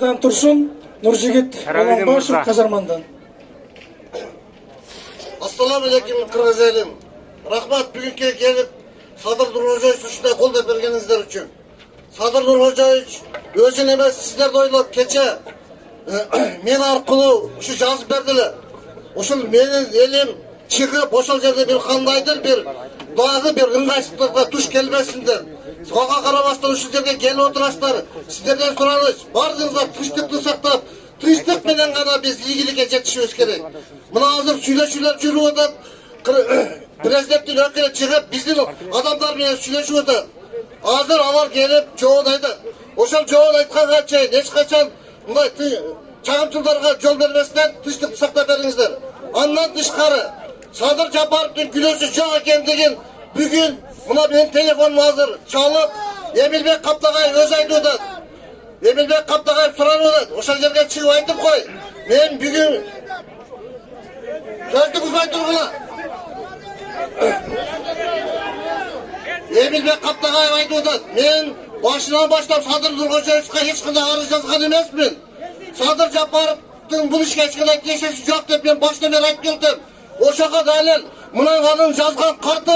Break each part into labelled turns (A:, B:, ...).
A: Кайрадан Турсун, Нуржигит Баланбашев, Казармандан.
B: Ассаламу алейкум, кыргыз элим. Рахмат бүгүнкү келип, Садыр Нуркожоевич ушундай колдоп бергениңиздер үчүн. Садыр Нуркожоевич өзүн эмес сиздерди ойлоп кече мен аркылуу ушу жазып бердилер. Ушул менин элим чыгып ошол жерде бир кандайдыр бир дагы бир ыңгайсыздыкка туш келбесиндер. Сага карабастан ушул жерге келип отурасыздар. Сиздерден сураныч, бардыгыңыздар тынчтыкты сактап, тынчтык менен гана биз ийгиликке жетишибиз керек. Мына азыр сүйлөшүүлөр жүрүп атат. Президенттин өкүлү чыгып биздин адамдар менен сүйлөшүп атат. Азыр алар келип жоон айтат. Ошол жоон айтканга чейин эч качан мындай чагымчылдарга жол берместен тынчтыкты сактап бериңиздер. Андан тышкары Садыр Жапаровдун күнөөсү жок экендигин бүгүн мына менин телефонум азыр чалып, Эмилбек Каптагаев өзү айтып атат. Эмилбек Каптагаев суранып атат. Ошол жерге чыгып айтып кой. Мен бүгүн сөздүгүзбай тургула. Эмилбек Каптагаев айтып атат. Мен башынан баштап Садыр Нуркожоевичке эч кандай арыз жазган эмесмин. Садыр Жапаровдун бул ишке эч кандай тиешеси жок деп мен баштан бери айтып келдим. Ошого далил мына анын жазган карты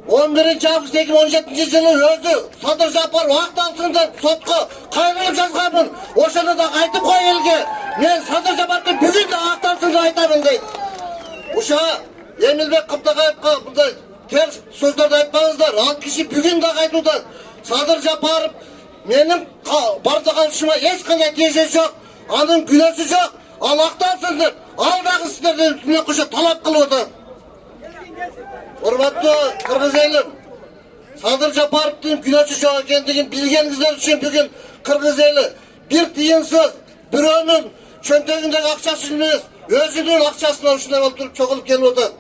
B: 11-август 2017 жылы өзү Садыр Жапаров акталсын деп сотко кайрылып жазганмын. Ошону да айтып кой элге. Мен Садыр Жапаровду бүгүн да акталсын деп айтамын дейт. Ошо Эмилбек Каптагаевга мындай терс сөздөрдү айтпаңыздар. Ал киши бүгүн да айтып атат. Садыр Жапаров менин бардыгышыма эч кандай тиешеси жок. Анын күнөөсү жок. Ал акталсын деп. Ал дагы сиздерден менен кошо талап кылып атат. Урматтуу кыргыз элим, Садыр Жапаровдун күнөөсү жок экендигин билгениңиздер үчүн бүгүн кыргыз эли бир тыйынсыз бирөөнүн чөнтөгүндөгү акчасы эмес, өзүнүн акчасына ушундай болуп туруп чогулуп келип атат.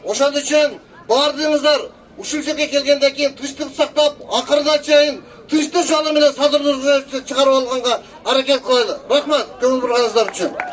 B: Ошон үчүн бардыгыңыздар ушул жерге келгенден кийин тынчтыкты сактап, акырына чейин тынчтык жолу менен Садыр Нуркожоевичти чыгарып алганга аракет кылайлы. Рахмат, көңүл бурганыңыздар үчүн.